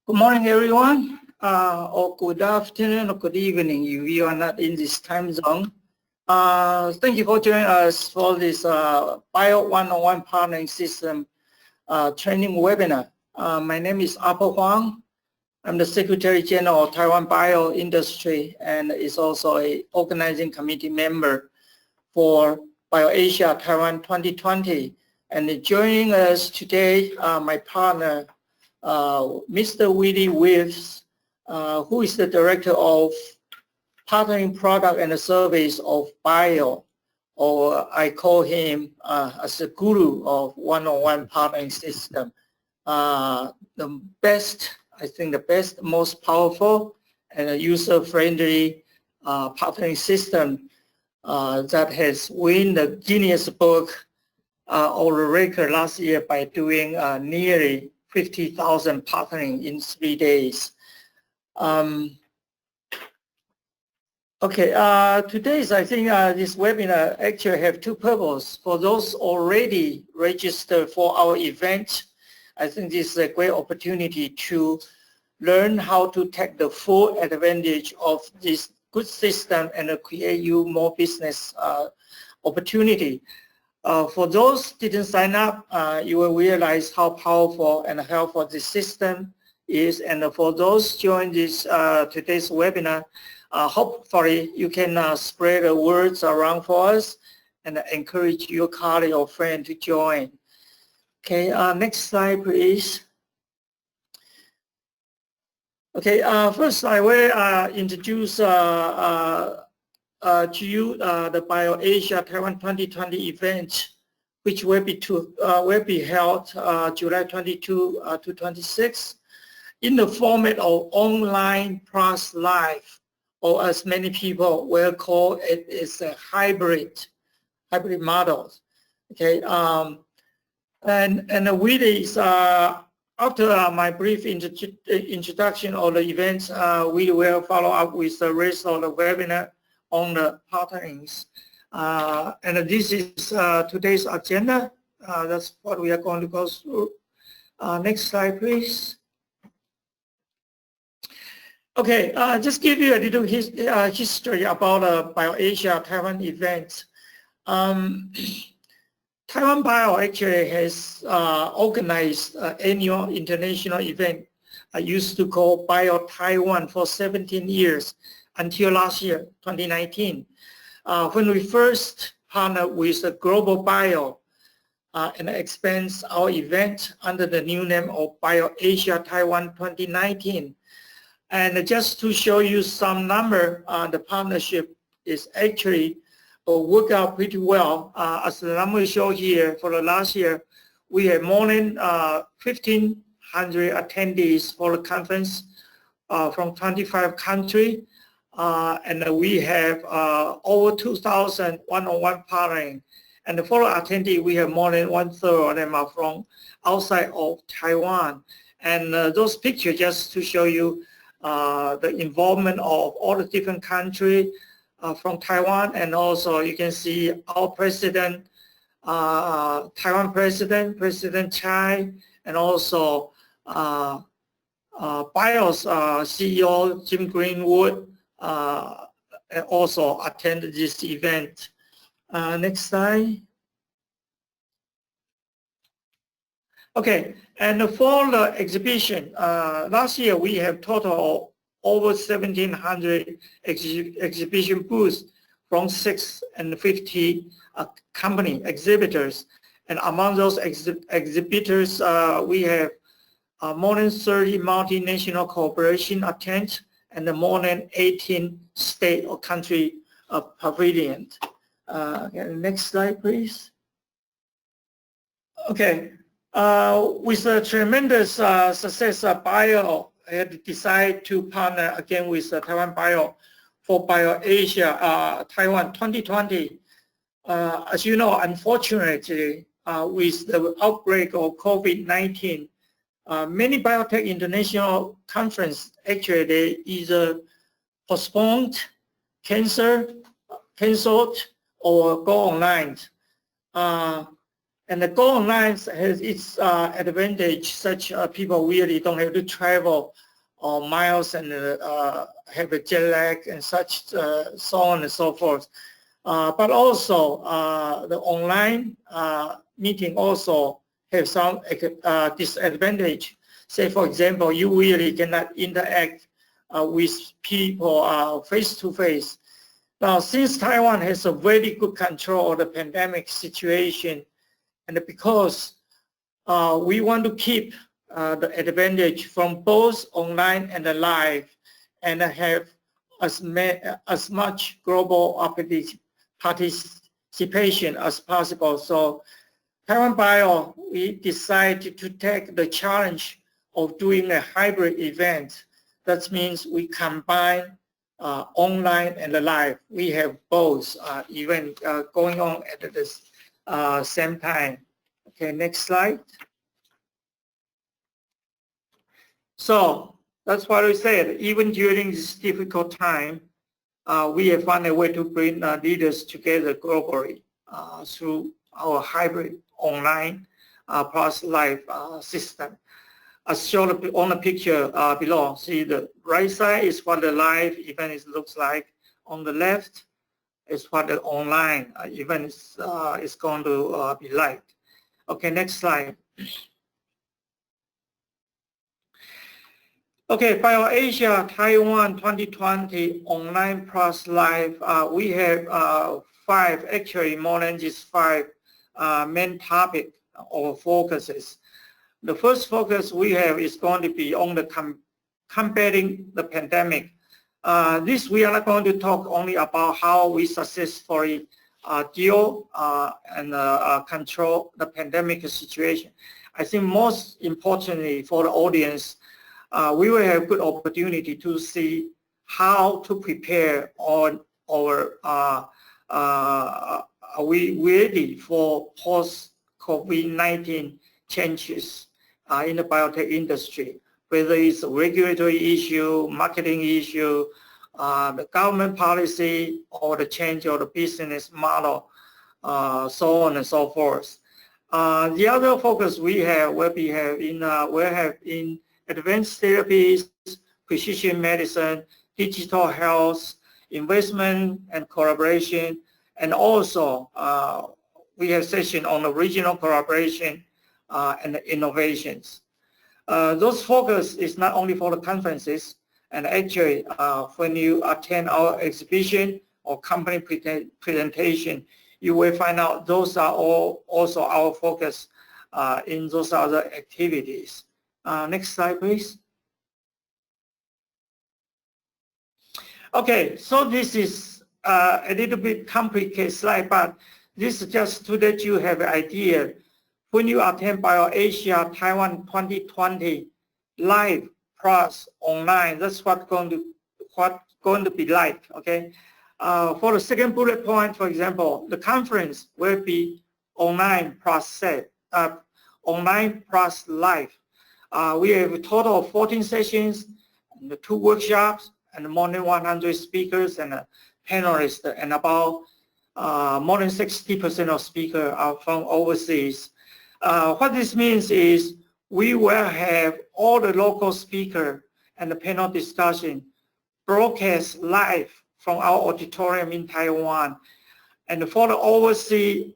Good morning, everyone, or good afternoon or good evening if you are not in this time zone. Thank you for joining us for this BIO one-on-one partnering system training webinar. My name is Apple Huang. I'm the Secretary General of Taiwan Bio Industry and is also a organizing committee member for BIO Asia-Taiwan 2020. And joining us today, my partner, Mr. Willie Wills, who is the Director of Partnering Product and Service of BIO, or I call him as the guru of one-on-one partnering system. The best, most powerful and user-friendly partnering system that has won the Guinness Book of the record last year by doing nearly 50,000 partnering in 3 days. Today's, this webinar actually have two purposes. For those already registered for our event, I think this is a great opportunity to learn how to take the full advantage of this good system and create you more business opportunity. For those who didn't sign up, you will realize how powerful and helpful this system is. And for those join this today's webinar, hopefully you can spread the words around for us and encourage your colleague or friend to join. Okay, next slide, please. Okay, first I will introduce to you the BIO Asia-Taiwan 2020 event, which will be held July 22 to 26 in the format of online plus live, or as many people will call it, is a hybrid model. Okay, and with this, after my brief introduction of the event, we will follow up with the rest of the webinar on the partnerings. And this is today's agenda. That's what we are going to go through. Next slide, please. Okay, just give you a little history about the BIO Asia-Taiwan event. Taiwan Bio actually has organized an annual international event I used to call BIO Taiwan for 17 years. Until last year, 2019, when we first partnered with the Global Bio and expands our event under the new name of BIO Asia-Taiwan 2019. And just to show you some number, the partnership is actually worked out pretty well. As the number show here, for the last year, we had more than 1,500 attendees for the conference from 25 countries. And we have over 2,000 one-on-one partnering. And for the attendee, we have more than 1/3 of them are from outside of Taiwan. And those pictures just to show you the involvement of all the different countries from Taiwan. And also you can see our president, Taiwan President, President Chai, and also BIO's CEO, Jim Greenwood, also attended this event. Next slide. Okay, and for the exhibition, last year we have total over 1,700 exhibition booths from 650 company exhibitors. And among those exhibitors, we have more than 30 multinational corporations attend, and more than 18 state or country pavilions. Next slide, please. Okay, with the tremendous success of BIO, I had decided to partner again with Taiwan Bio for BIO Asia Taiwan 2020. As you know, unfortunately, with the outbreak of COVID-19, many biotech international conferences actually they either postponed, canceled, or go online. And the go online has its advantage, such people really don't have to travel miles and have a jet lag and such, so on and so forth. But also the online meeting also have some disadvantage. Say, for example, you really cannot interact with people face to face. Now, since Taiwan has a very good control of the pandemic situation, and because we want to keep the advantage from both online and the live, and have as much global participation as possible. So Taiwan BIO, we decided to take the challenge of doing a hybrid event. That means we combine online and the live. We have both events going on at the same time. Okay, next slide. So that's what we said. Even during this difficult time, we have found a way to bring leaders together globally through our hybrid online plus live system. As shown on the picture below, see the right side is what the live event looks like. On the left is what the online event is going to be like. Okay, next slide. Okay, BIO Asia-Taiwan 2020 online plus live. We have actually more than just five main topic or focuses. The first focus we have is going to be on the combating the pandemic. This we are not going to talk only about how we successfully deal and control the pandemic situation. I think most importantly for the audience, we will have good opportunity to see how to prepare on our are we ready for post-COVID-19 changes in the biotech industry, whether it's a regulatory issue, marketing issue, the government policy, or the change of the business model, so on and so forth. The other focus we have will have in advanced therapies, precision medicine, digital health, investment and collaboration, and also we have session on the regional collaboration and the innovations. Those focus is not only for the conferences, and actually when you attend our exhibition or company presentation, you will find out those are all also our focus in those other activities. Next slide, please. Okay, so this is a little bit complicated slide, but this is just to let you have an idea. When you attend BIO Asia-Taiwan 2020 live plus online, that's what's going to be like. Okay. For the second bullet point, for example, the conference will be online plus online plus live. We have a total of 14 sessions, and 2 workshops, and more than 100 speakers and panelists, and about more than 60% of speakers are from overseas. What this means is we will have all the local speaker and the panel discussion broadcast live from our auditorium in Taiwan. And for the overseas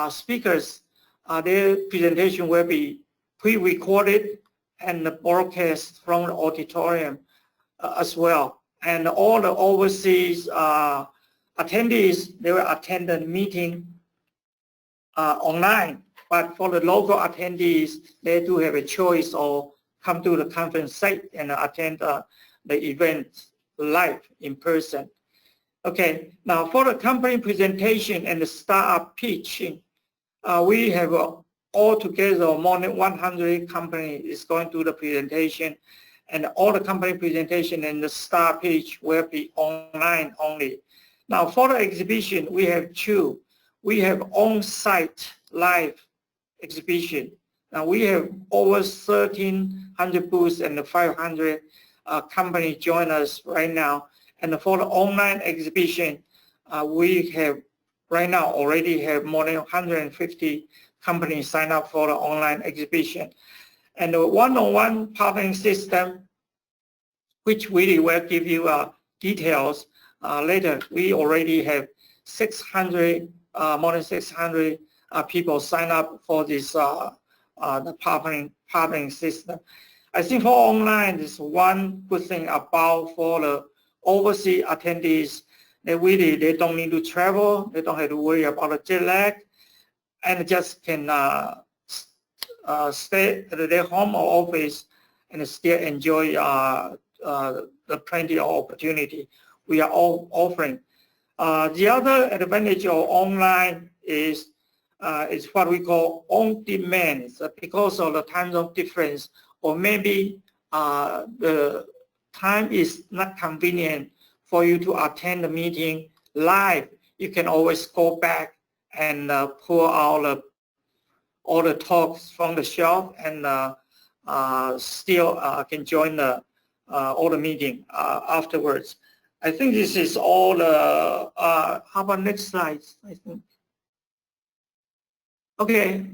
speakers, their presentation will be pre-recorded and broadcast from the auditorium as well. And all the overseas attendees, they will attend the meeting online. But for the local attendees, they do have a choice of come to the conference site and attend the event live in person. Okay, now for the company presentation and the startup pitching, we have altogether more than 100 companies is going to the presentation, and all the company presentation and the startup pitch will be online only. Now for the exhibition, we have 2. We have on-site live exhibition. Now we have over 1,300 booths and 500 companies join us right now. And for the online exhibition, we have right now already have more than 150 companies sign up for the online exhibition. And the one-on-one partnering system, which really will give you details later. We already have 600, more than 600 people sign up for this the partnering system. I think for online, there's one good thing about for the overseas attendees. They don't need to travel. They don't have to worry about the jet lag, and just can stay at their home or office and still enjoy the plenty of opportunity we are all offering. The other advantage of online is what we call on demand. So because of the time zone difference, or maybe the time is not convenient for you to attend the meeting live, you can always go back and pull out all the talks from the shelf and still can join all the meeting afterwards. I think this is all. How about next slide? I think. Okay,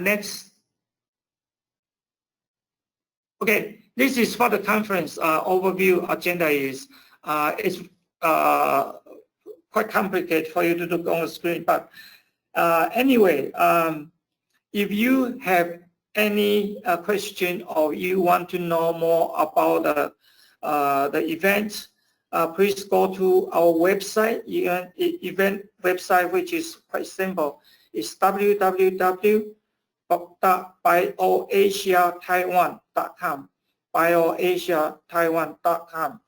next. Okay, this is what the conference overview agenda is. It's quite complicated for you to look on the screen, but anyway, if you have any question or you want to know more about the event, please go to our website, event website, which is quite simple. It's www.bioasiataiwan.com, bioasiataiwan.com.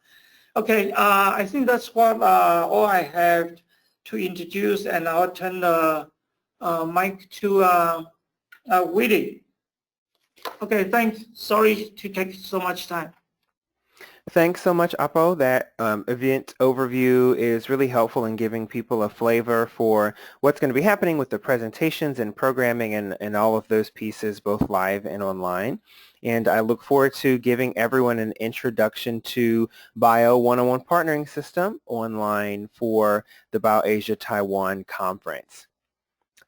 Okay, I think that's what all I have to introduce, and I'll turn the mic to Willie. Okay, thanks. Sorry to take so much time. Thanks so much, Apo. That event overview is really helpful in giving people a flavor for what's going to be happening with the presentations and programming and all of those pieces, both live and online. And I look forward to giving everyone an introduction to BIO One-on-One Partnering System online for the BIO Asia-Taiwan conference.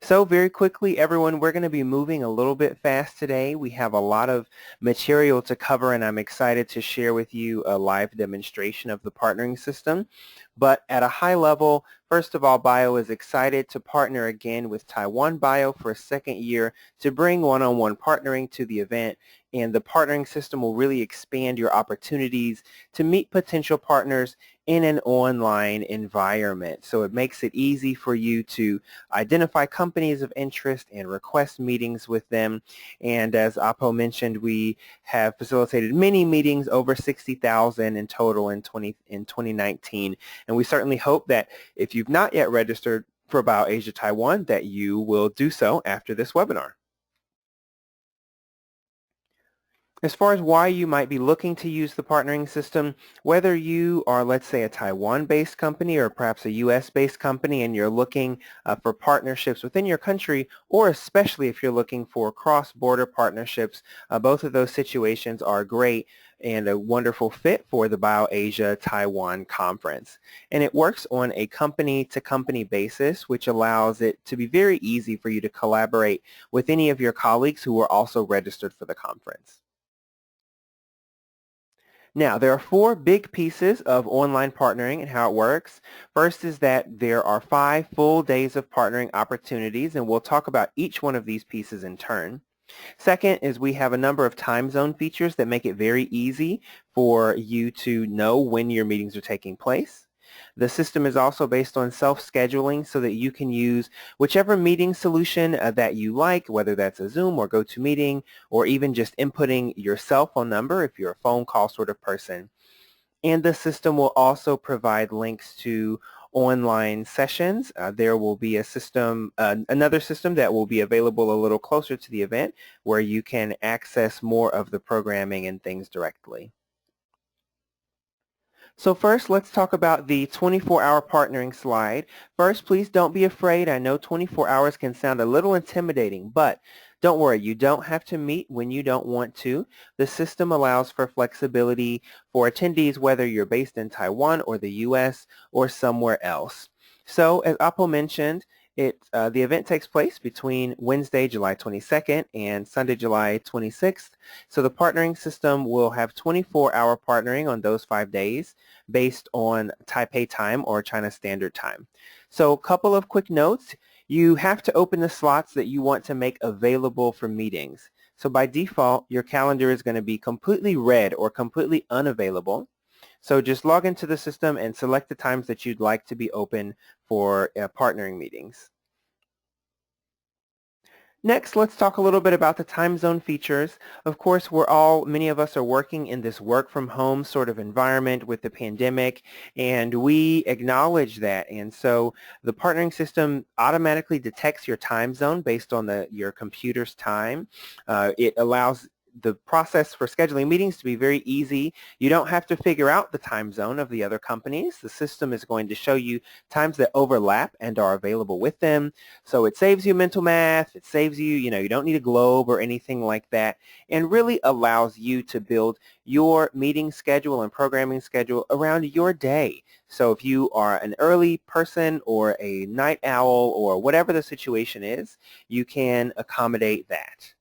So very quickly, everyone, we're going to be moving a little bit fast today. We have a lot of material to cover, and I'm excited to share with you a live demonstration of the partnering system. But at a high level, first of all, BIO is excited to partner again with Taiwan BIO for a second year to bring one-on-one partnering to the event. And the partnering system will really expand your opportunities to meet potential partners in an online environment. So it makes it easy for you to identify companies of interest and request meetings with them. And as Apo mentioned, we have facilitated many meetings, over 60,000 in total in 2019. And we certainly hope that if you've not yet registered for BIO Asia-Taiwan, that you will do so after this webinar. As far as why you might be looking to use the partnering system, whether you are, let's say, a Taiwan-based company or perhaps a US-based company and you're looking for partnerships within your country, or especially if you're looking for cross-border partnerships, both of those situations are great and a wonderful fit for the BIO Asia-Taiwan conference. And it works on a company-to-company basis, which allows it to be very easy for you to collaborate with any of your colleagues who are also registered for the conference. Now, there are 4 big pieces of online partnering and how it works. First is that there are 5 full days of partnering opportunities, and we'll talk about each one of these pieces in turn. Second is we have a number of time zone features that make it very easy for you to know when your meetings are taking place. The system is also based on self-scheduling so that you can use whichever meeting solution that you like, whether that's a Zoom or GoToMeeting, or even just inputting your cell phone number if you're a phone call sort of person. And the system will also provide links to online sessions. There will be a system, another system that will be available a little closer to the event where you can access more of the programming and things directly. So first, let's talk about the 24-hour partnering slide. First, please don't be afraid. I know 24 hours can sound a little intimidating, but don't worry. You don't have to meet when you don't want to. The system allows for flexibility for attendees, whether you're based in Taiwan or the US or somewhere else. So as Apo mentioned, The event takes place between Wednesday, July 22nd and Sunday, July 26th. So the partnering system will have 24-hour partnering on those 5 days based on Taipei time or China Standard Time. So a couple of quick notes. You have to open the slots that you want to make available for meetings. So by default, your calendar is going to be completely red or completely unavailable. So just log into the system and select the times that you'd like to be open for partnering meetings. Next, let's talk a little bit about the time zone features. Of course, many of us are working in this work from home sort of environment with the pandemic, and we acknowledge that. And so the partnering system automatically detects your time zone based on your computer's time. It allows the process for scheduling meetings to be very easy. You don't have to figure out the time zone of the other companies. The system is going to show you times that overlap and are available with them. So it saves you mental math. It saves you, you don't need a globe or anything like that, and really allows you to build your meeting schedule and programming schedule around your day. So if you are an early person or a night owl or whatever the situation is, you can accommodate that.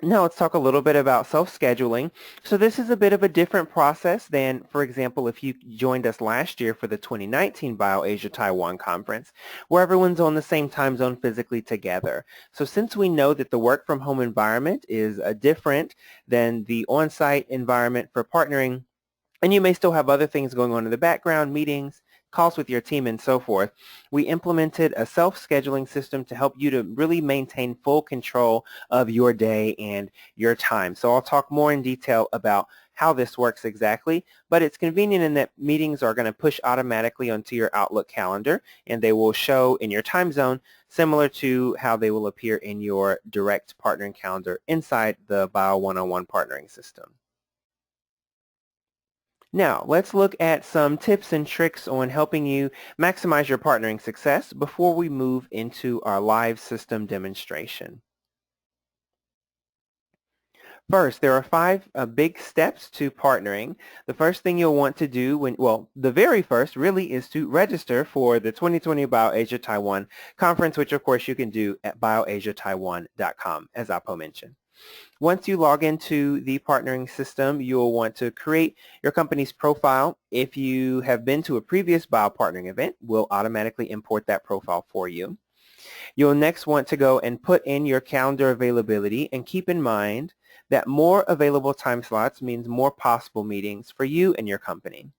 Now let's talk a little bit about self-scheduling. So this is a bit of a different process than, for example, if you joined us last year for the 2019 BIO Asia-Taiwan conference, where everyone's on the same time zone physically together. So since we know that the work from home environment is different than the on-site environment for partnering, and you may still have other things going on in the background, meetings, calls with your team, and so forth, we implemented a self-scheduling system to help you to really maintain full control of your day and your time. So I'll talk more in detail about how this works exactly, but it's convenient in that meetings are going to push automatically onto your Outlook calendar, and they will show in your time zone, similar to how they will appear in your direct partnering calendar inside the BIO 101 partnering system. Now, let's look at some tips and tricks on helping you maximize your partnering success before we move into our live system demonstration. First, there are 5 big steps to partnering. The first thing you'll want to do the very first really is to register for the 2020 BIO Asia-Taiwan conference, which of course you can do at bioasiataiwan.com, as Apo mentioned. Once you log into the partnering system, you'll want to create your company's profile. If you have been to a previous BIO partnering event, we'll automatically import that profile for you. You'll next want to go and put in your calendar availability, and keep in mind that more available time slots means more possible meetings for you and your company.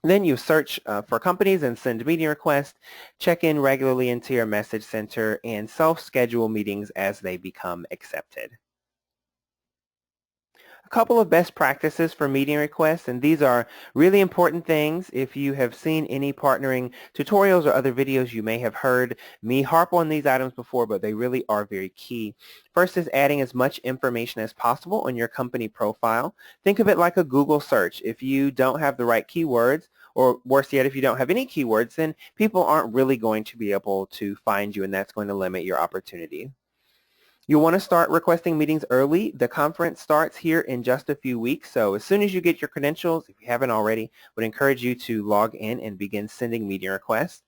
Then you search for companies and send meeting requests, check in regularly into your message center, and self-schedule meetings as they become accepted. A couple of best practices for meeting requests, and these are really important things. If you have seen any partnering tutorials or other videos, you may have heard me harp on these items before, but they really are very key. First is adding as much information as possible on your company profile. Think of it like a Google search. If you don't have the right keywords, or worse yet, if you don't have any keywords, then people aren't really going to be able to find you, and that's going to limit your opportunity. You'll want to start requesting meetings early. The conference starts here in just a few weeks, so as soon as you get your credentials, if you haven't already, would encourage you to log in and begin sending meeting requests.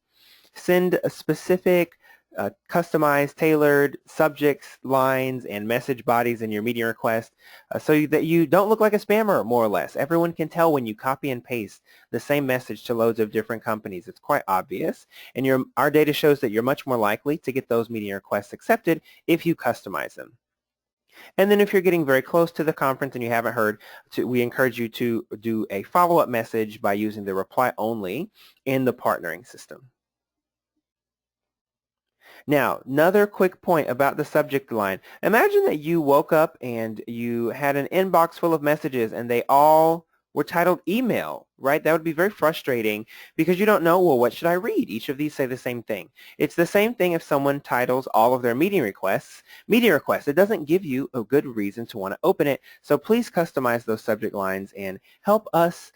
Send a specific, customized, tailored subjects, lines, and message bodies in your meeting request so that you don't look like a spammer, more or less. Everyone can tell when you copy and paste the same message to loads of different companies. It's quite obvious, and our data shows that you're much more likely to get those meeting requests accepted if you customize them. And then if you're getting very close to the conference and you haven't heard, we encourage you to do a follow-up message by using the reply only in the partnering system. Now, another quick point about the subject line. Imagine that you woke up and you had an inbox full of messages and they all were titled email, right? That would be very frustrating because you don't know, well, what should I read? Each of these say the same thing. It's the same thing if someone titles all of their meeting requests. It doesn't give you a good reason to want to open it. So please customize those subject lines and help us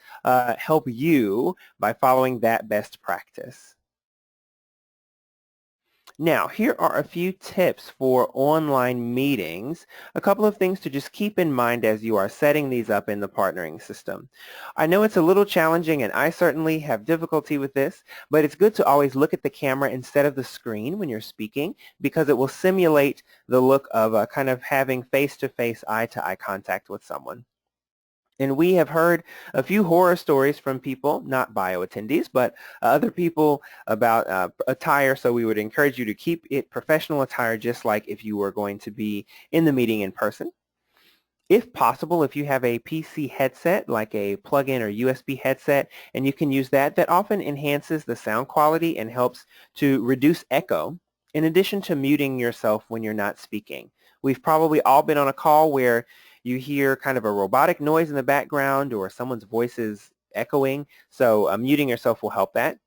help you by following that best practice. Now, here are a few tips for online meetings, a couple of things to just keep in mind as you are setting these up in the partnering system. I know it's a little challenging, and I certainly have difficulty with this, but it's good to always look at the camera instead of the screen when you're speaking, because it will simulate the look of kind of having face-to-face, eye-to-eye contact with someone. And we have heard a few horror stories from people, not bio attendees, but other people about attire, so we would encourage you to keep it professional attire just like if you were going to be in the meeting in person. If possible, if you have a PC headset, like a plug-in or USB headset, and you can use that, that often enhances the sound quality and helps to reduce echo, in addition to muting yourself when you're not speaking. We've probably all been on a call where you hear kind of a robotic noise in the background or someone's voice is echoing, so muting yourself will help that.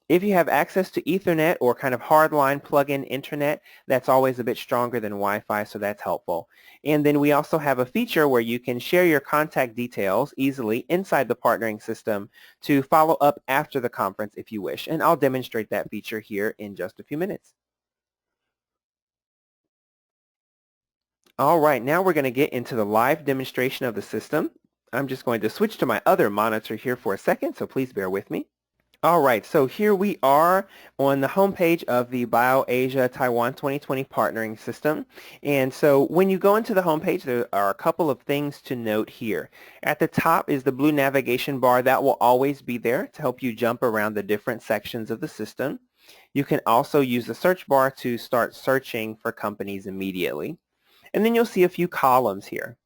If you have access to Ethernet or kind of hardline plug-in internet, that's always a bit stronger than Wi-Fi, so that's helpful. And then we also have a feature where you can share your contact details easily inside the partnering system to follow up after the conference if you wish. And I'll demonstrate that feature here in just a few minutes. All right, now we're going to get into the live demonstration of the system. I'm just going to switch to my other monitor here for a second, so please bear with me. All right, so here we are on the homepage of the BIO Asia-Taiwan 2020 partnering system. And so when you go into the homepage, there are a couple of things to note here. At the top is the blue navigation bar. That will always be there to help you jump around the different sections of the system. You can also use the search bar to start searching for companies immediately. And then you'll see a few columns here.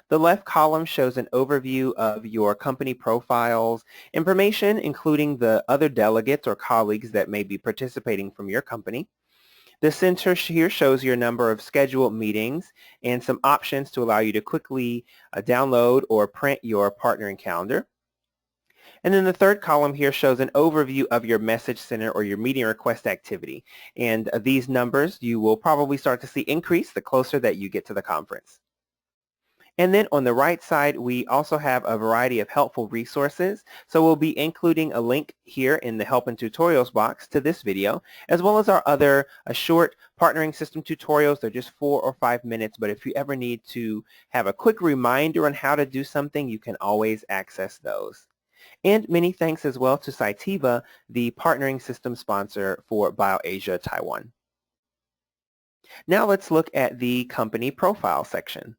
The left column shows an overview of your company profiles, information including the other delegates or colleagues that may be participating from your company. The center here shows your number of scheduled meetings and some options to allow you to quickly download or print your partnering calendar. And then the third column here shows an overview of your message center or your meeting request activity. And these numbers you will probably start to see increase the closer that you get to the conference. And then on the right side, we also have a variety of helpful resources. So we'll be including a link here in the help and tutorials box to this video, as well as our other short partnering system tutorials. They're just 4 or 5 minutes, but if you ever need to have a quick reminder on how to do something, you can always access those. And many thanks as well to Cytiva, the partnering system sponsor for BIO Asia-Taiwan. Now let's look at the company profile section.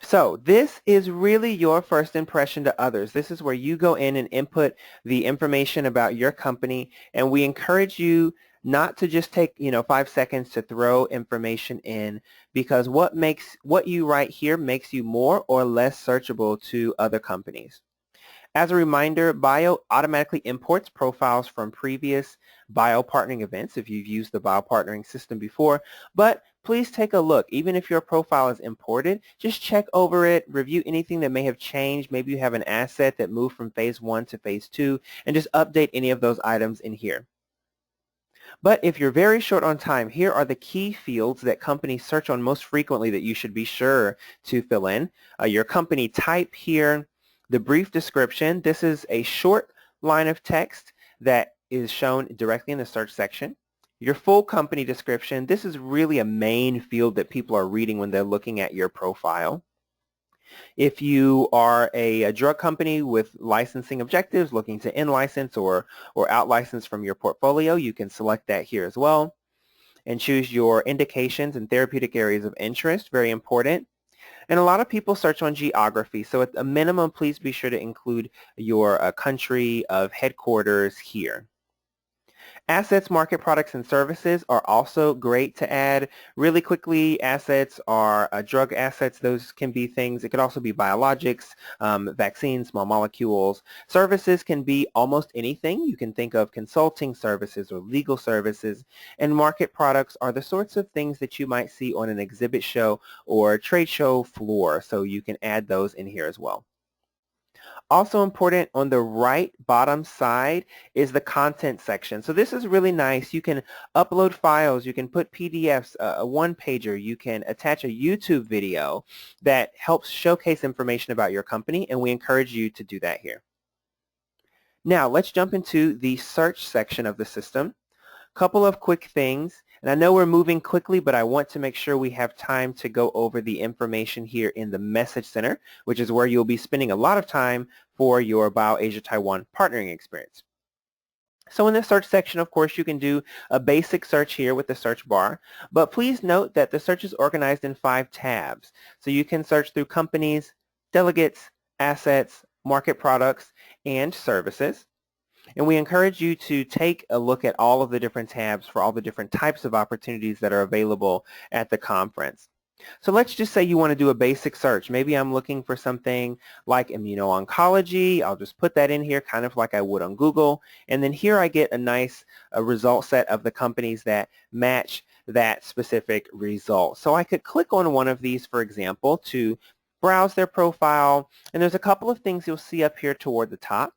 So this is really your first impression to others. This is where you go in and input the information about your company, and we encourage you not to just take 5 seconds to throw information in, because what you write here makes you more or less searchable to other companies. As a reminder, BIO automatically imports profiles from previous BIO partnering events if you've used the BIO partnering system before, but please take a look. Even if your profile is imported, just check over it, review anything that may have changed. Maybe you have an asset that moved from phase 1 to phase 2, and just update any of those items in here. But if you're very short on time, here are the key fields that companies search on most frequently that you should be sure to fill in. Your company type here, the brief description. This is a short line of text that is shown directly in the search section. Your full company description. This is really a main field that people are reading when they're looking at your profile. If you are a drug company with licensing objectives, looking to in-license or out-license from your portfolio, you can select that here as well. And choose your indications and therapeutic areas of interest, very important. And a lot of people search on geography, so at a minimum, please be sure to include your country of headquarters here. Assets, market, products, and services are also great to add. Really quickly, assets are drug assets. Those can be things. It could also be biologics, vaccines, small molecules. Services can be almost anything. You can think of consulting services or legal services. And market products are the sorts of things that you might see on an exhibit show or trade show floor. So you can add those in here as well. Also important on the right bottom side is the content section. So this is really nice. You can upload files, you can put PDFs, a one-pager, you can attach a YouTube video that helps showcase information about your company, and we encourage you to do that here. Now let's jump into the search section of the system. Couple of quick things, and I know we're moving quickly, but I want to make sure we have time to go over the information here in the Message Center, which is where you'll be spending a lot of time for your BIO Asia-Taiwan partnering experience. So in the search section, of course, you can do a basic search here with the search bar, but please note that the search is organized in 5 tabs. So you can search through companies, delegates, assets, market products, and services. And we encourage you to take a look at all of the different tabs for all the different types of opportunities that are available at the conference. So let's just say you want to do a basic search. Maybe I'm looking for something like immuno-oncology. I'll just put that in here kind of like I would on Google. And then here I get a nice result set of the companies that match that specific result. So I could click on one of these, for example, to browse their profile. And there's a couple of things you'll see up here toward the top.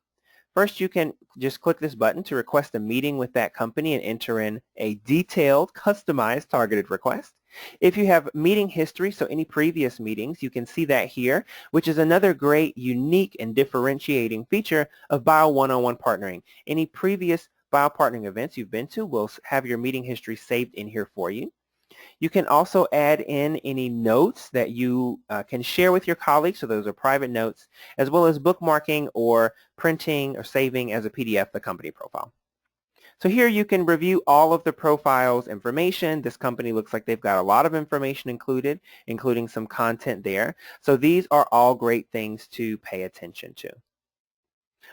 First, you can just click this button to request a meeting with that company and enter in a detailed, customized, targeted request. If you have meeting history, so any previous meetings, you can see that here, which is another great, unique, and differentiating feature of BIO one-on-one partnering. Any previous BIO partnering events you've been to will have your meeting history saved in here for you. You can also add in any notes that you can share with your colleagues, so those are private notes, as well as bookmarking or printing or saving as a PDF the company profile. So here you can review all of the profile's information. This company looks like they've got a lot of information included, including some content there. So these are all great things to pay attention to.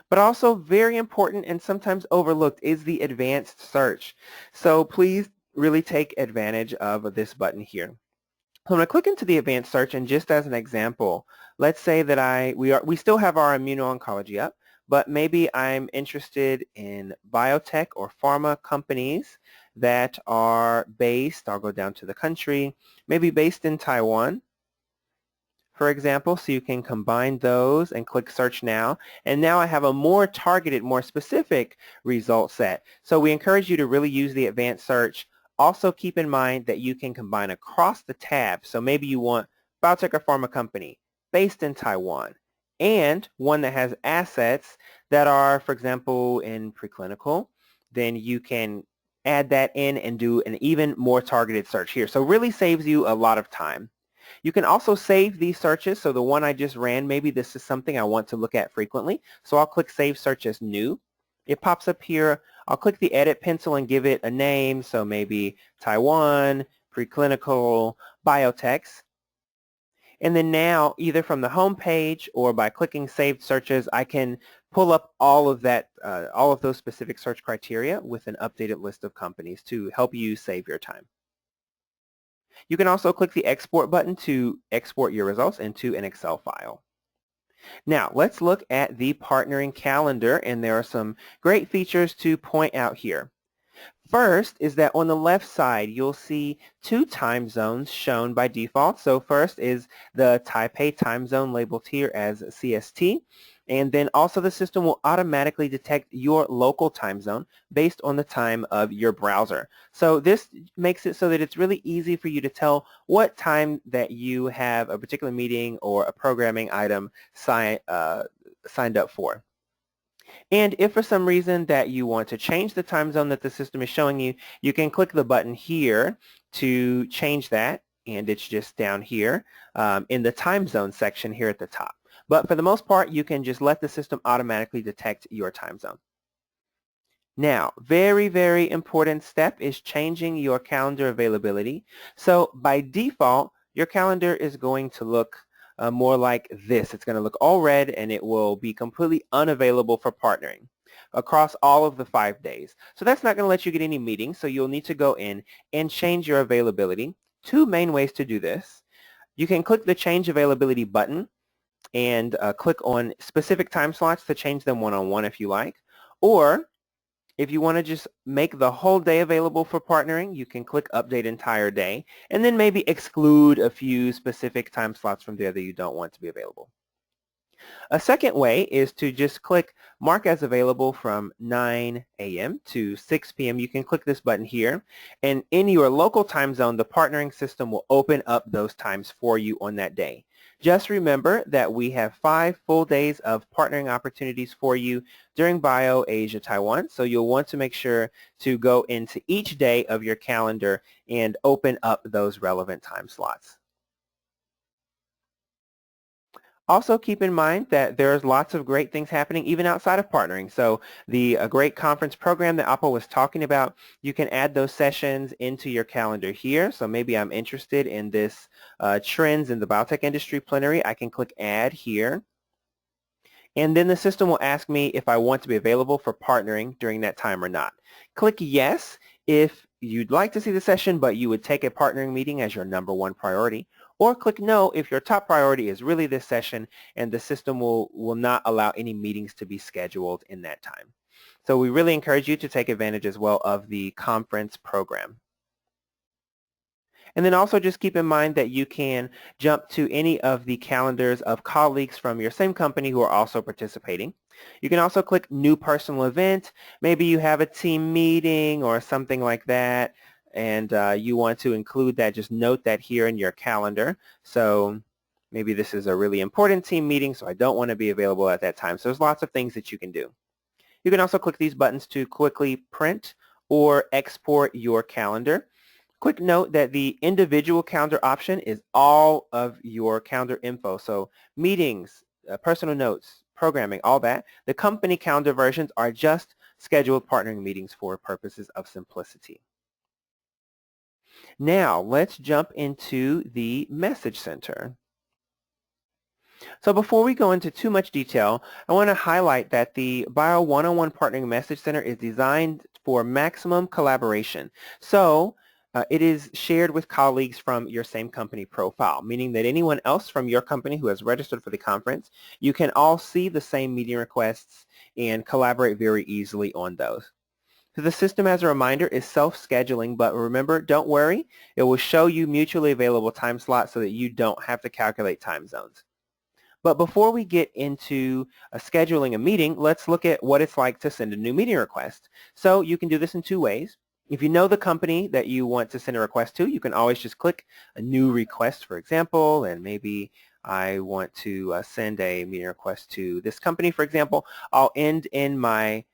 But also very important and sometimes overlooked is the advanced search. So please really take advantage of this button here. So I'm going to click into the advanced search, and just as an example, let's say that we still have our immuno-oncology up, but maybe I'm interested in biotech or pharma companies that are based, I'll go down to the country, maybe based in Taiwan, for example, so you can combine those and click search now. And now I have a more targeted, more specific result set. So we encourage you to really use the advanced search. Also keep in mind that you can combine across the tab. So maybe you want biotech or pharma company based in Taiwan and one that has assets that are, for example, in preclinical. Then you can add that in and do an even more targeted search here. So really saves you a lot of time. You can also save these searches. So the one I just ran, maybe this is something I want to look at frequently. So I'll click Save Search as New. It pops up here. I'll click the edit pencil and give it a name. So maybe Taiwan, preclinical, biotechs. And then now, either from the home page or by clicking Saved Searches, I can pull up all of that, all of those specific search criteria with an updated list of companies to help you save your time. You can also click the Export button to export your results into an Excel file. Now, let's look at the partnering calendar, and there are some great features to point out here. First is that on the left side, you'll see 2 time zones shown by default. So first is the Taipei time zone labeled here as CST. And then also the system will automatically detect your local time zone based on the time of your browser. So this makes it so that it's really easy for you to tell what time that you have a particular meeting or a programming item signed up for. And if for some reason that you want to change the time zone that the system is showing you, you can click the button here to change that, and it's just down here in the time zone section here at the top. But for the most part, you can just let the system automatically detect your time zone. Now, very, very important step is changing your calendar availability. So by default, your calendar is going to look more like this. It's going to look all red, and it will be completely unavailable for partnering across all of the 5 days. So that's not going to let you get any meetings, so you'll need to go in and change your availability. 2 main ways to do this. You can click the Change Availability button and click on specific time slots to change them one-on-one if you like. Or if you want to just make the whole day available for partnering, you can click Update Entire Day and then maybe exclude a few specific time slots from there that you don't want to be available. A second way is to just click Mark as Available from 9 a.m. to 6 p.m. You can click this button here, and in your local time zone, the partnering system will open up those times for you on that day. Just remember that we have 5 full days of partnering opportunities for you during BIO Asia-Taiwan, so you'll want to make sure to go into each day of your calendar and open up those relevant time slots. Also keep in mind that there's lots of great things happening even outside of partnering. So the great conference program that Appa was talking about, you can add those sessions into your calendar here. So maybe I'm interested in this trends in the biotech industry plenary. I can click add here. And then the system will ask me if I want to be available for partnering during that time or not. Click yes if you'd like to see the session, but you would take a partnering meeting as your #1 priority. Or click no if your top priority is really this session and the system will not allow any meetings to be scheduled in that time. So we really encourage you to take advantage as well of the conference program. And then also just keep in mind that you can jump to any of the calendars of colleagues from your same company who are also participating. You can also click New Personal Event. Maybe you have a team meeting or something like that, and you want to include that. Just note that here in your calendar. So maybe this is a really important team meeting, so I don't want to be available at that time. So there's lots of things that you can do. You can also click these buttons to quickly print or export your calendar. Quick note that the individual calendar option is all of your calendar info. So meetings, personal notes, programming, all that. The company calendar versions are just scheduled partnering meetings for purposes of simplicity. Now let's jump into the message center. So before we go into too much detail, I want to highlight that the BIO 101 Partnering Message Center is designed for maximum collaboration. So it is shared with colleagues from your same company profile, meaning that anyone else from your company who has registered for the conference, you can all see the same meeting requests and collaborate very easily on those. So the system, as a reminder, is self-scheduling, but remember, don't worry, it will show you mutually available time slots so that you don't have to calculate time zones. But before we get into scheduling a meeting, let's look at what it's like to send a new meeting request. So you can do this in 2 ways. If you know the company that you want to send a request to, you can always just click a new request, for example, and maybe I want to send a meeting request to this company, for example. I'll enter in my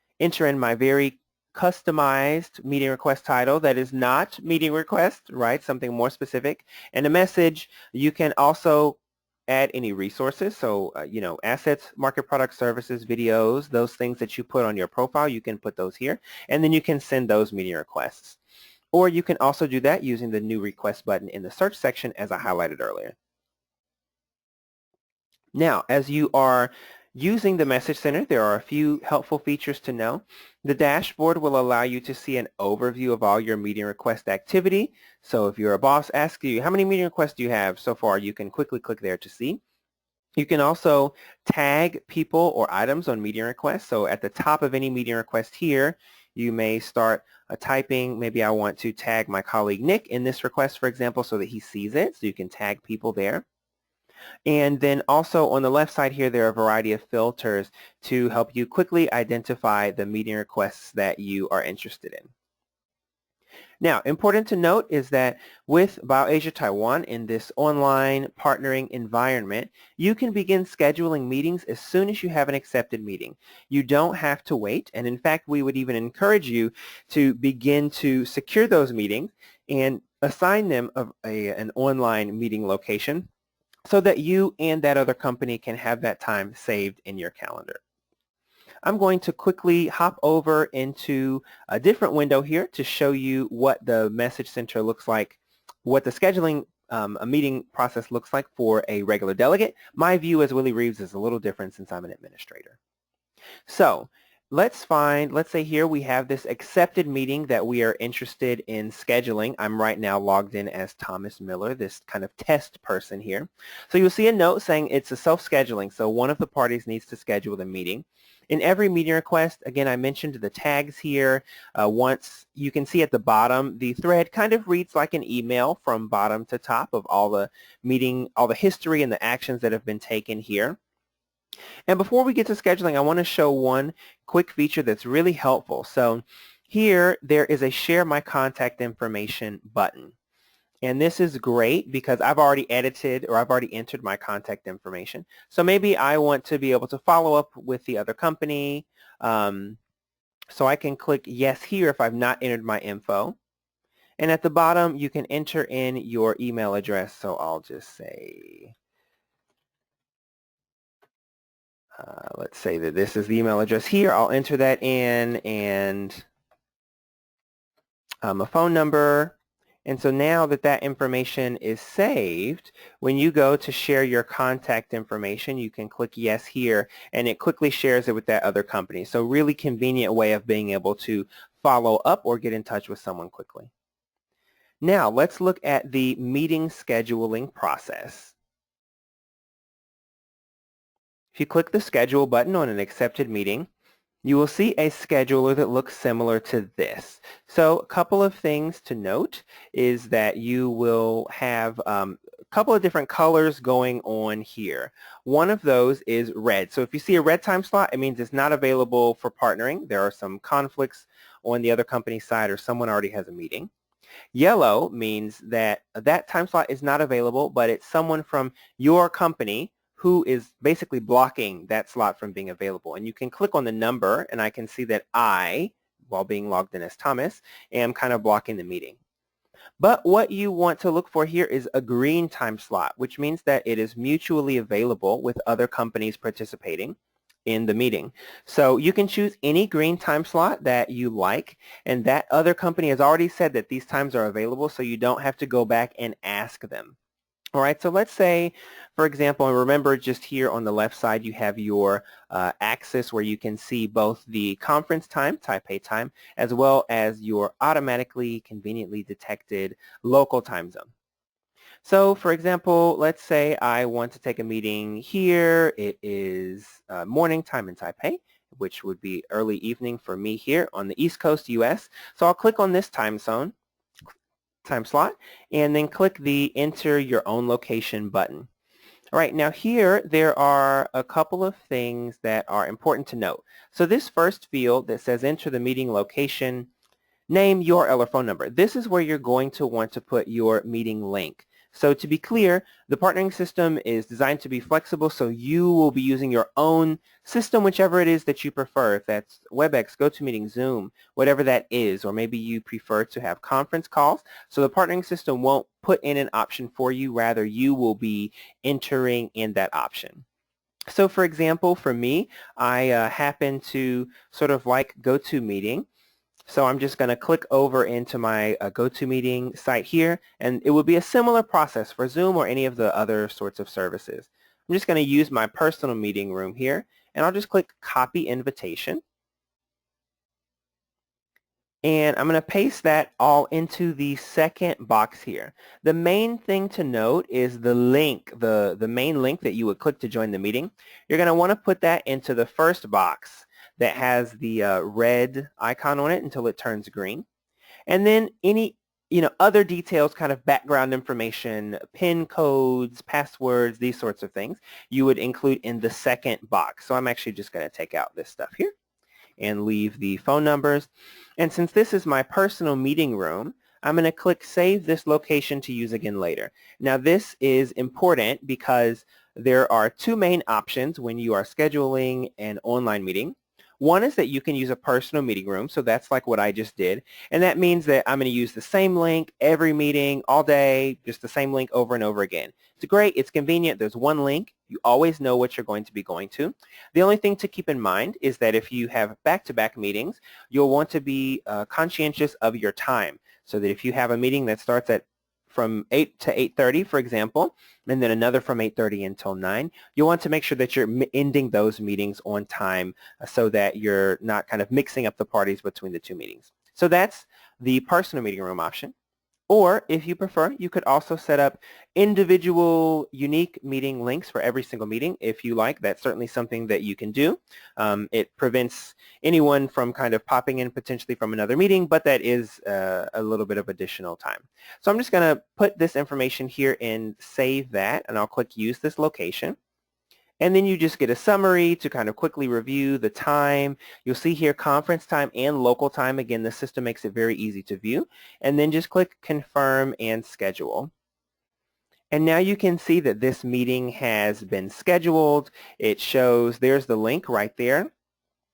very customized meeting request title that is not meeting request, right? Something more specific. And a message, you can also add any resources, so assets, market products, services, videos, those things that you put on your profile, you can put those here, and then you can send those meeting requests. Or you can also do that using the new request button in the search section as I highlighted earlier. Now, as you are using the Message Center, there are a few helpful features to know. The dashboard will allow you to see an overview of all your meeting request activity. So if your boss asks you, how many meeting requests do you have so far, you can quickly click there to see. You can also tag people or items on meeting requests. So at the top of any meeting request here, you may start typing, maybe I want to tag my colleague Nick in this request, for example, so that he sees it. So you can tag people there. And then also on the left side here, there are a variety of filters to help you quickly identify the meeting requests that you are interested in. Now, important to note is that with BIO Asia-Taiwan in this online partnering environment, you can begin scheduling meetings as soon as you have an accepted meeting. You don't have to wait, and in fact, we would even encourage you to begin to secure those meetings and assign them an online meeting location so that you and that other company can have that time saved in your calendar. I'm going to quickly hop over into a different window here to show you what the Message Center looks like, what the scheduling a meeting process looks like for a regular delegate. My view as Willie Reeves is a little different since I'm an administrator. So let's say here we have this accepted meeting that we are interested in scheduling. I'm right now logged in as Thomas Miller, this kind of test person here. So you'll see a note saying it's a self-scheduling, so one of the parties needs to schedule the meeting. In every meeting request, again, I mentioned the tags here. Once you can see at the bottom, the thread kind of reads like an email from bottom to top of all the history and the actions that have been taken here. And before we get to scheduling, I want to show one quick feature that's really helpful. So here, there is a Share My Contact Information button. And this is great because I've already edited or I've already entered my contact information. So maybe I want to be able to follow up with the other company. So I can click yes here if I've not entered my info. And at the bottom, you can enter in your email address. So I'll just say, let's say that this is the email address here. I'll enter that in and a phone number. And so now that that information is saved, when you go to share your contact information, you can click yes here, and it quickly shares it with that other company. So really convenient way of being able to follow up or get in touch with someone quickly. Now let's look at the meeting scheduling process. If you click the schedule button on an accepted meeting, you will see a scheduler that looks similar to this. So a couple of things to note is that you will have a couple of different colors going on here. One of those is red. So if you see a red time slot, it means it's not available for partnering. There are some conflicts on the other company's side or someone already has a meeting. Yellow means that that time slot is not available, but it's someone from your company who is basically blocking that slot from being available. And you can click on the number, and I can see that I, while being logged in as Thomas, am kind of blocking the meeting. But what you want to look for here is a green time slot, which means that it is mutually available with other companies participating in the meeting. So you can choose any green time slot that you like, and that other company has already said that these times are available, so you don't have to go back and ask them. All right, so let's say, for example, and remember just here on the left side you have your axis where you can see both the conference time, Taipei time, as well as your automatically conveniently detected local time zone. So for example, let's say I want to take a meeting here. It is morning time in Taipei, which would be early evening for me here on the East Coast, US. So I'll click on this time slot, and then click the Enter Your Own Location button. All right, now here there are a couple of things that are important to note. So this first field that says Enter the Meeting Location, name, URL, or phone number. This is where you're going to want to put your meeting link. So to be clear, the partnering system is designed to be flexible, so you will be using your own system, whichever it is that you prefer. If that's WebEx, GoToMeeting, Zoom, whatever that is, or maybe you prefer to have conference calls. So the partnering system won't put in an option for you, rather you will be entering in that option. So for example, for me, I happen to sort of like GoToMeeting. So I'm just going to click over into my GoToMeeting site here, and it would be a similar process for Zoom or any of the other sorts of services. I'm just going to use my personal meeting room here, and I'll just click Copy Invitation. And I'm going to paste that all into the second box here. The main thing to note is the link, the main link that you would click to join the meeting. You're going to want to put that into the first box that has the red icon on it until it turns green. And then any other details, kind of background information, PIN codes, passwords, these sorts of things, you would include in the second box. So I'm actually just going to take out this stuff here and leave the phone numbers. And since this is my personal meeting room, I'm going to click Save this location to use again later. Now this is important because there are two main options when you are scheduling an online meeting. One is that you can use a personal meeting room, so that's like what I just did, and that means that I'm going to use the same link every meeting, all day, just the same link over and over again. It's great, it's convenient, there's one link, you always know what you're going to be going to. The only thing to keep in mind is that if you have back-to-back meetings, you'll want to be conscientious of your time, so that if you have a meeting that starts at from 8 to 8:30, for example, and then another from 8:30 until 9, you'll want to make sure that you're ending those meetings on time so that you're not kind of mixing up the parties between the two meetings. So that's the personal meeting room option. Or if you prefer, you could also set up individual unique meeting links for every single meeting if you like. That's certainly something that you can do. It prevents anyone from kind of popping in potentially from another meeting, but that is a little bit of additional time. So I'm just going to put this information here and save that, and I'll click Use this location. And then you just get a summary to kind of quickly review the time. You'll see here conference time and local time. Again, the system makes it very easy to view. And then just click confirm and schedule. And now you can see that this meeting has been scheduled. It shows, there's the link right there.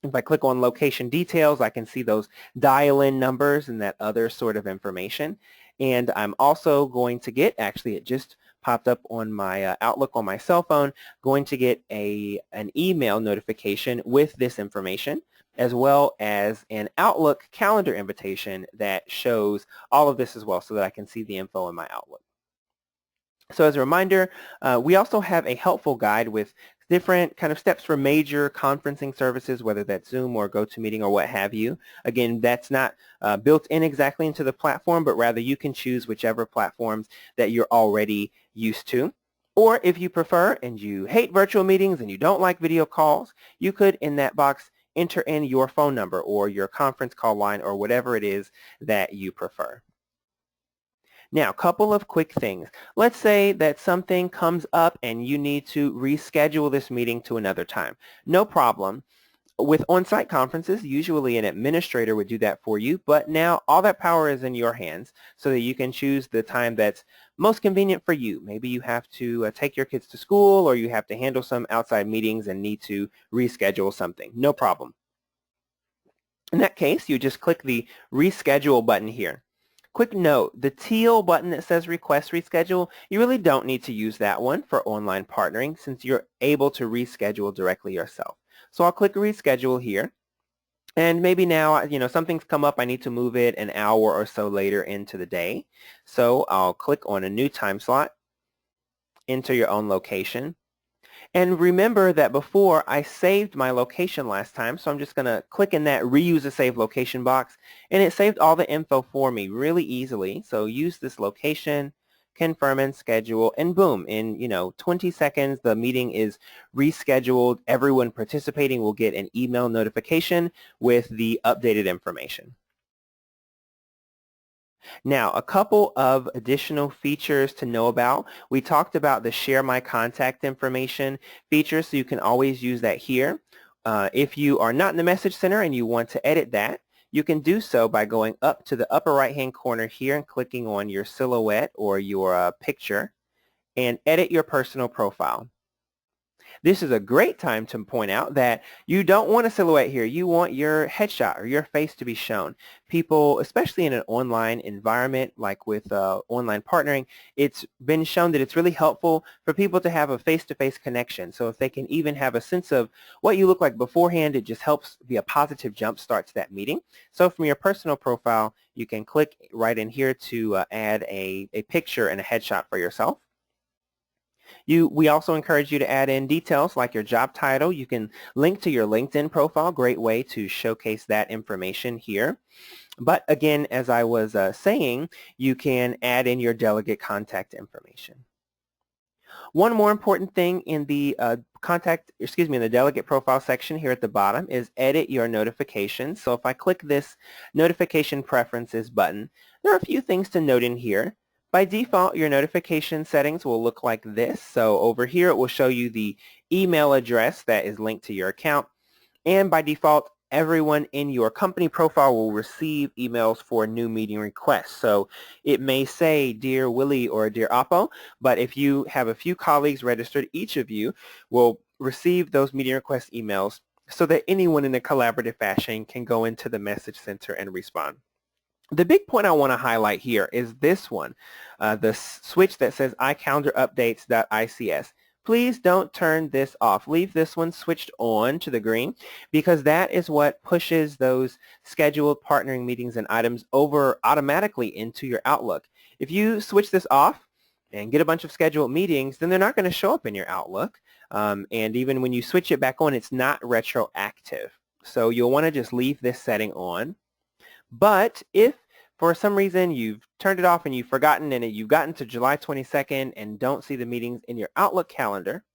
If I click on location details, I can see those dial-in numbers and that other sort of information. And I'm also going to get, actually it just popped up on my Outlook on my cell phone, going to get an email notification with this information, as well as an Outlook calendar invitation that shows all of this as well, so that I can see the info in my Outlook. So as a reminder, we also have a helpful guide with different kind of steps for major conferencing services, whether that's Zoom or GoToMeeting or what have you. Again, that's not built in exactly into the platform, but rather you can choose whichever platforms that you're already used to. Or if you prefer and you hate virtual meetings and you don't like video calls, you could in that box enter in your phone number or your conference call line or whatever it is that you prefer. Now, a couple of quick things. Let's say that something comes up and you need to reschedule this meeting to another time. No problem. With on-site conferences, usually an administrator would do that for you, but now all that power is in your hands so that you can choose the time that's most convenient for you. Maybe you have to take your kids to school, or you have to handle some outside meetings and need to reschedule something. No problem. In that case, you just click the reschedule button here. Quick note, the teal button that says request reschedule, you really don't need to use that one for online partnering since you're able to reschedule directly yourself. So I'll click reschedule here. And maybe now, something's come up, I need to move it an hour or so later into the day. So I'll click on a new time slot, enter your own location. And remember that before I saved my location last time, so I'm just going to click in that reuse a save location box, and it saved all the info for me really easily. So use this location, confirm and schedule, and boom, in 20 seconds the meeting is rescheduled. Everyone participating will get an email notification with the updated information. Now, a couple of additional features to know about. We talked about the share my contact information feature, so you can always use that here. If you are not in the message center and you want to edit that, you can do so by going up to the upper right hand corner here and clicking on your silhouette or your picture and edit your personal profile. This is a great time to point out that you don't want a silhouette here. You want your headshot or your face to be shown. People, especially in an online environment like with online partnering, it's been shown that it's really helpful for people to have a face-to-face connection. So if they can even have a sense of what you look like beforehand, it just helps be a positive jump start to that meeting. So from your personal profile, you can click right in here to add a picture and a headshot for yourself. We also encourage you to add in details like your job title. You can link to your LinkedIn profile, great way to showcase that information here. But again, as I was saying, you can add in your delegate contact information. One more important thing in the in the delegate profile section here at the bottom is edit your notifications. So if I click this notification preferences button, there are a few things to note in here. By default, your notification settings will look like this. So over here, it will show you the email address that is linked to your account. And by default, everyone in your company profile will receive emails for new meeting requests. So it may say, Dear Willie or Dear Oppo, but if you have a few colleagues registered, each of you will receive those meeting request emails so that anyone in a collaborative fashion can go into the message center and respond. The big point I want to highlight here is this one, the switch that says iCalendar updates.ics. Please don't turn this off. Leave this one switched on to the green because that is what pushes those scheduled partnering meetings and items over automatically into your Outlook. If you switch this off and get a bunch of scheduled meetings, then they're not going to show up in your Outlook. And even when you switch it back on, it's not retroactive. So you'll want to just leave this setting on. But if for some reason you've turned it off and you've forgotten and you've gotten to July 22nd and don't see the meetings in your Outlook calendar,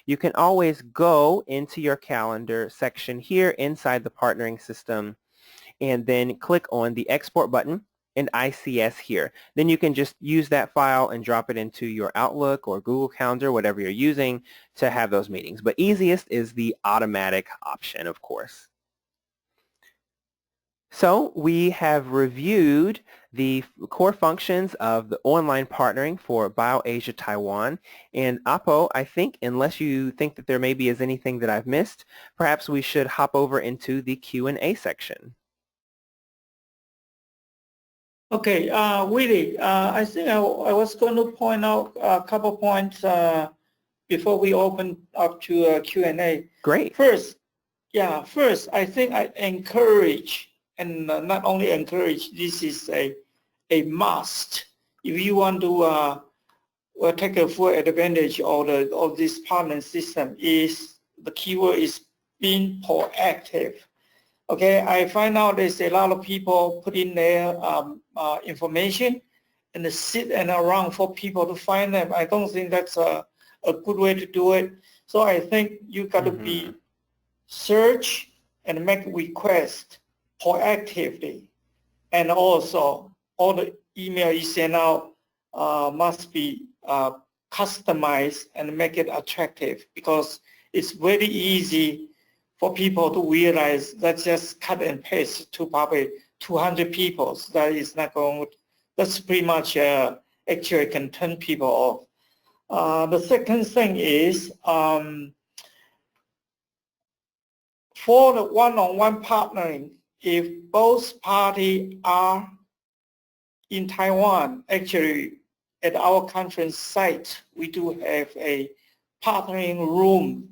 you can always go into your calendar section here inside the partnering system and then click on the export button and ICS here. Then you can just use that file and drop it into your Outlook or Google Calendar, whatever you're using to have those meetings. But easiest is the automatic option, of course. So we have reviewed the core functions of the online partnering for BIO Asia-Taiwan. And Apo, I think, unless you think that there maybe is anything that I've missed, perhaps we should hop over into the Q&A section. Okay, Willie, I think I was going to point out a couple points before we open up to Q&A. Great. First, I think I encourage, and not only encourage, this is a must. If you want to take a full advantage of this partner system, is the keyword is being proactive. Okay, I find out there's a lot of people put in their information and they sit and around for people to find them. I don't think that's a good way to do it. So I think you got to be search and make requests proactively. And also all the email you send out must be customized and make it attractive, because it's very easy for people to realize that just cut and paste to probably 200 people. So that is not going, that's pretty much actually can turn people off. The second thing is for the one-on-one partnering, if both parties are in Taiwan, actually at our conference site, we do have a partnering room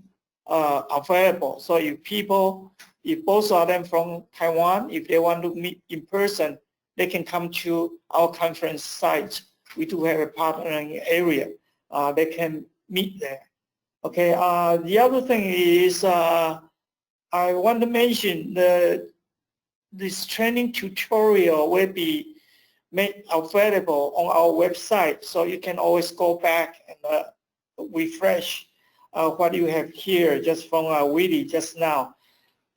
available. So if both of them from Taiwan, if they want to meet in person, they can come to our conference site. We do have a partnering area. They can meet there. Okay. The other thing is I want to mention this training tutorial will be made available on our website, so you can always go back and refresh what you have here just from Willie just now.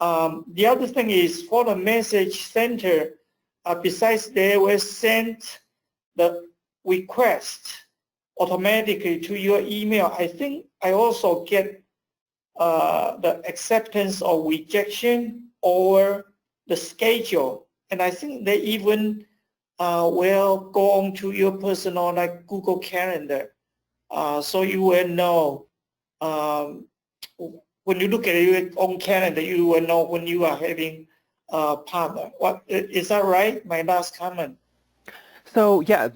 The other thing is for the message center, besides they will send the request automatically to your email, I think I also get the acceptance or rejection or the schedule. And I think they even will go on to your personal like Google Calendar. So you will know when you look at your own calendar, you will know when you are having a partner. What is that right? My last comment. So yeah,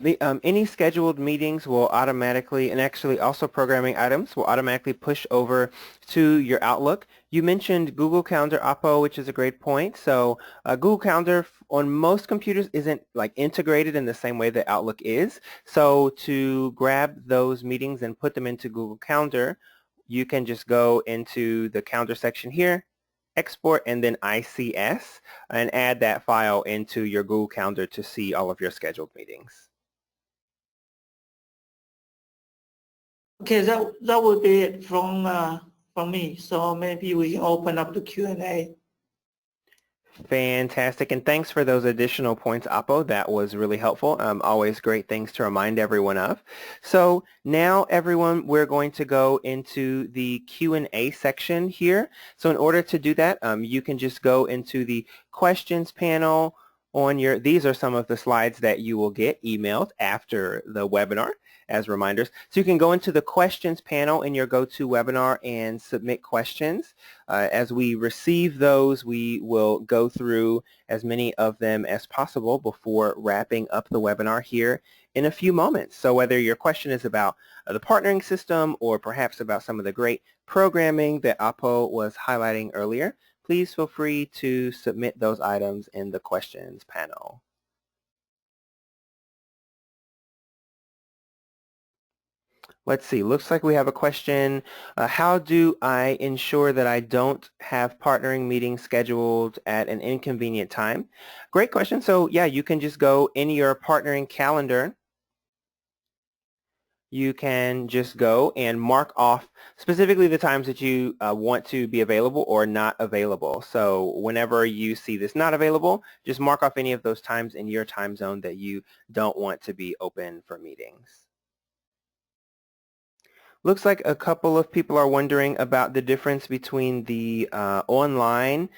any scheduled meetings will automatically, and actually also programming items will automatically push over to your Outlook. You mentioned Google Calendar, Apo, which is a great point. So Google Calendar on most computers isn't like integrated in the same way that Outlook is. So to grab those meetings and put them into Google Calendar, you can just go into the calendar section here, export, and then ICS, and add that file into your Google Calendar to see all of your scheduled meetings. Okay, that would be it from me. So maybe we can open up the Q&A. Fantastic, and thanks for those additional points, Apo. That was really helpful. Always great things to remind everyone of. So now, everyone, we're going to go into the Q&A section here. So in order to do that, you can just go into the questions panel on your, these are some of the slides that you will get emailed after the webinar as reminders. So you can go into the questions panel in your GoToWebinar and submit questions. As we receive those, we will go through as many of them as possible before wrapping up the webinar here in a few moments. So whether your question is about the partnering system or perhaps about some of the great programming that Apo was highlighting earlier, please feel free to submit those items in the questions panel. Let's see, looks like we have a question. How do I ensure that I don't have partnering meetings scheduled at an inconvenient time? Great question. So yeah, you can just go in your partnering calendar you can just go and mark off specifically the times that you want to be available or not available. So whenever you see this not available, just mark off any of those times in your time zone that you don't want to be open for meetings. Looks like a couple of people are wondering about the difference between the online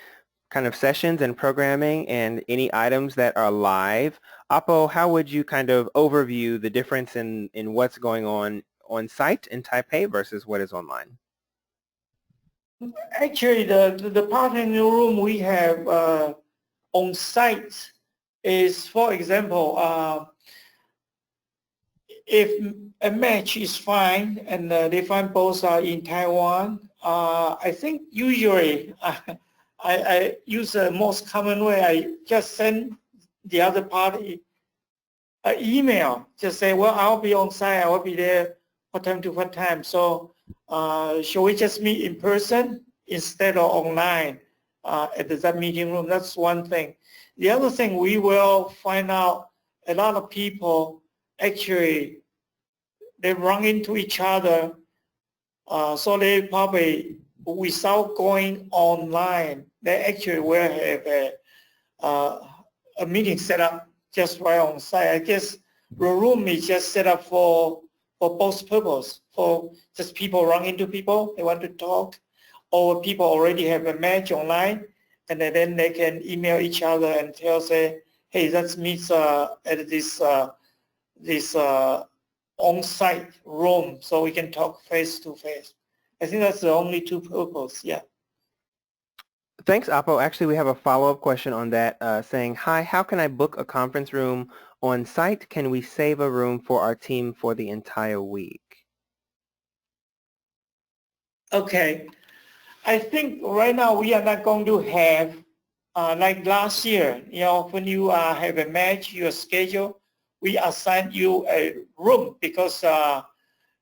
kind of sessions and programming and any items that are live. Apo, how would you kind of overview the difference in what's going on site in Taipei versus what is online? Actually, the partnering room we have on site is, for example, if a match is fine and they find both are in Taiwan, I think usually I use the most common way. I just send the other party an email. Just say, well, I'll be on site. I will be there what time to what time. So shall we just meet in person instead of online at that meeting room? That's one thing. The other thing, we will find out a lot of people actually, they run into each other. So they probably, without going online, they actually will have a meeting set up just right on site. I guess the room is just set up for both purposes, for just people run into people, they want to talk, or people already have a match online, and then they can email each other and say, hey, let's meet at this on-site room so we can talk face to face. I think that's the only two purposes, yeah. Thanks, Apo. Actually, we have a follow-up question on that saying, hi, how can I book a conference room on site? Can we save a room for our team for the entire week? Okay. I think right now we are not going to have, like last year, when you have a match, your schedule, we assign you a room because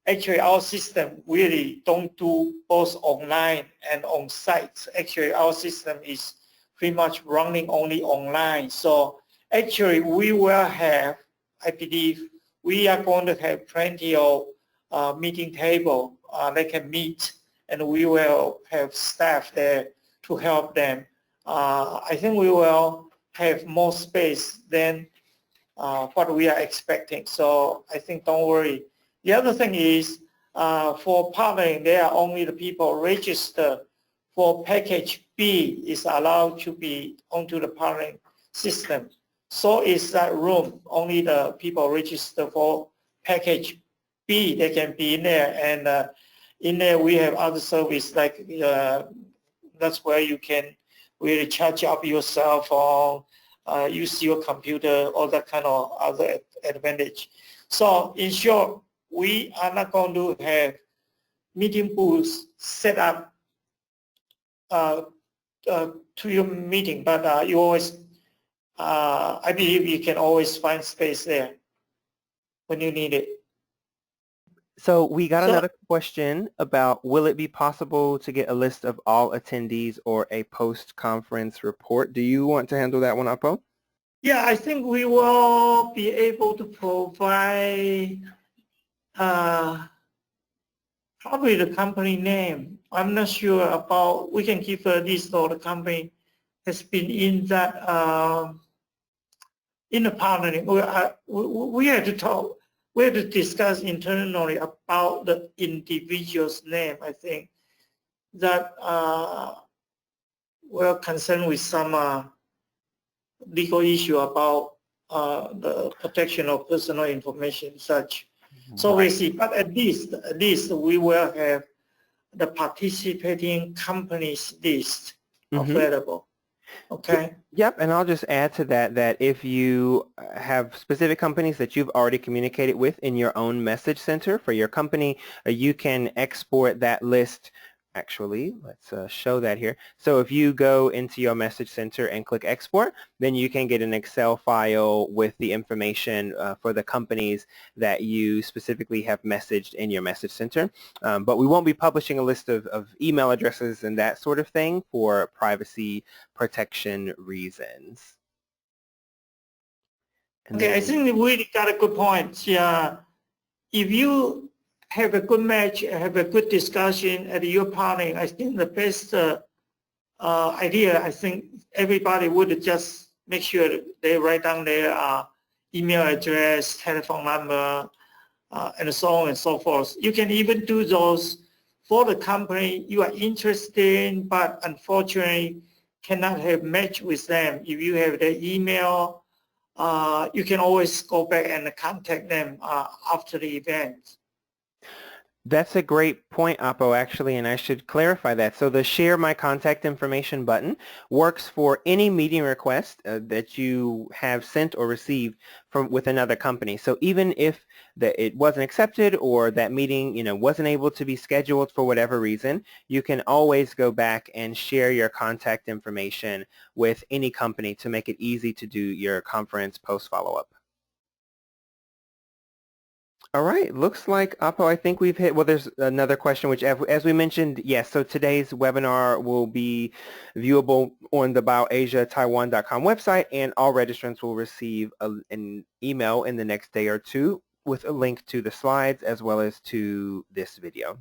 actually our system really don't do both online and on site. Actually, our system is pretty much running only online. So actually we will have, I believe, we are going to have plenty of meeting table they can meet, and we will have staff there to help them. I think we will have more space than what we are expecting. So I think don't worry. The other thing is for partnering, there are only the people registered for package B is allowed to be onto the partnering system. So is that room, only the people registered for package B, they can be in there. And in there we have other service like that's where you can really charge up your cell phone, use your computer, all that kind of other advantage. So in short, we are not going to have meeting booths set up to your meeting, but you always, I believe you can always find space there when you need it. So we got another question about, will it be possible to get a list of all attendees or a post-conference report? Do you want to handle that one, Apo? Yeah, I think we will be able to provide probably the company name. I'm not sure about, we can give a list of the company has been in that, in the partnering. We have to talk, we have to discuss internally about the individual's name, I think, that we're concerned with some legal issue about the protection of personal information such. So we see, but at least we will have the participating companies list available. Okay. Yep, and I'll just add to that that if you have specific companies that you've already communicated with in your own message center for your company, you can export that list. Actually, let's show that here. So if you go into your message center and click export, then you can get an Excel file with the information for the companies that you specifically have messaged in your message center. But we won't be publishing a list of email addresses and that sort of thing for privacy protection reasons. Okay, I think we got a good point. Yeah. if you have a good match, have a good discussion at your partner, I think the best idea, I think everybody would just make sure they write down their email address, telephone number, and so on and so forth. You can even do those for the company you are interested in, but unfortunately cannot have match with them. If you have their email, you can always go back and contact them after the event. That's a great point, Apo, actually, and I should clarify that. So the share my contact information button works for any meeting request that you have sent or received from with another company. So even if it wasn't accepted or that meeting, wasn't able to be scheduled for whatever reason, you can always go back and share your contact information with any company to make it easy to do your conference post follow-up. All right, looks like, Apo, I think we've hit, well, there's another question, which as we mentioned, yes, so today's webinar will be viewable on the BIOAsia-Taiwan.com website, and all registrants will receive an email in the next day or two with a link to the slides as well as to this video.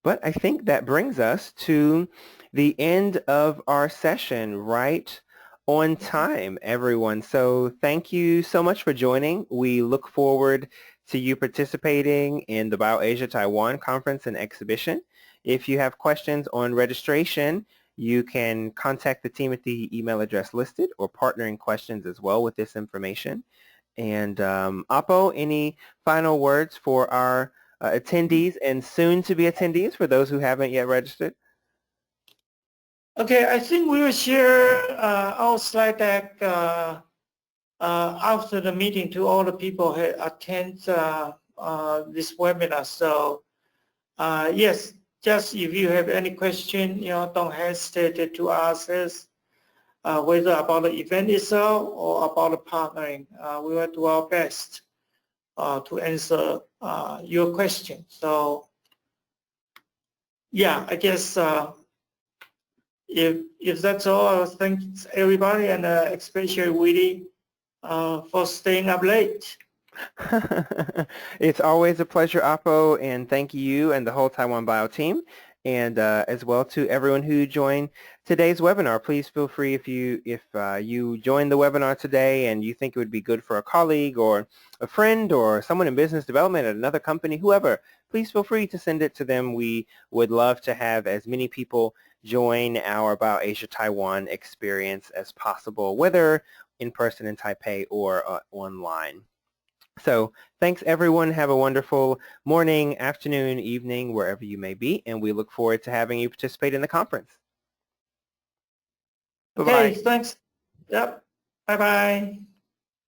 But I think that brings us to the end of our session, right on time, everyone. So thank you so much for joining. We look forward to you participating in the BIO Asia-Taiwan conference and exhibition. If you have questions on registration, you can contact the team at the email address listed or partnering questions as well with this information. And Apo, any final words for our attendees and soon-to-be attendees for those who haven't yet registered? Okay, I think we will share our slide deck after the meeting to all the people who attend this webinar. So yes, just if you have any question, don't hesitate to ask us, whether about the event itself or about the partnering. We will do our best to answer your question. So yeah, I guess if that's all, thanks everybody, and especially Willie for staying up late. It's always a pleasure, Apo, and thank you and the whole Taiwan Bio team, and as well to everyone who joined today's webinar. Please feel free if you joined the webinar today and you think it would be good for a colleague or a friend or someone in business development at another company, whoever, please feel free to send it to them. We would love to have as many people join our BIO Asia-Taiwan experience as possible, whether in person in Taipei or online. So thanks everyone. Have a wonderful morning, afternoon, evening, wherever you may be, and we look forward to having you participate in the conference. Bye-bye. Okay, thanks. Yep. Bye-bye.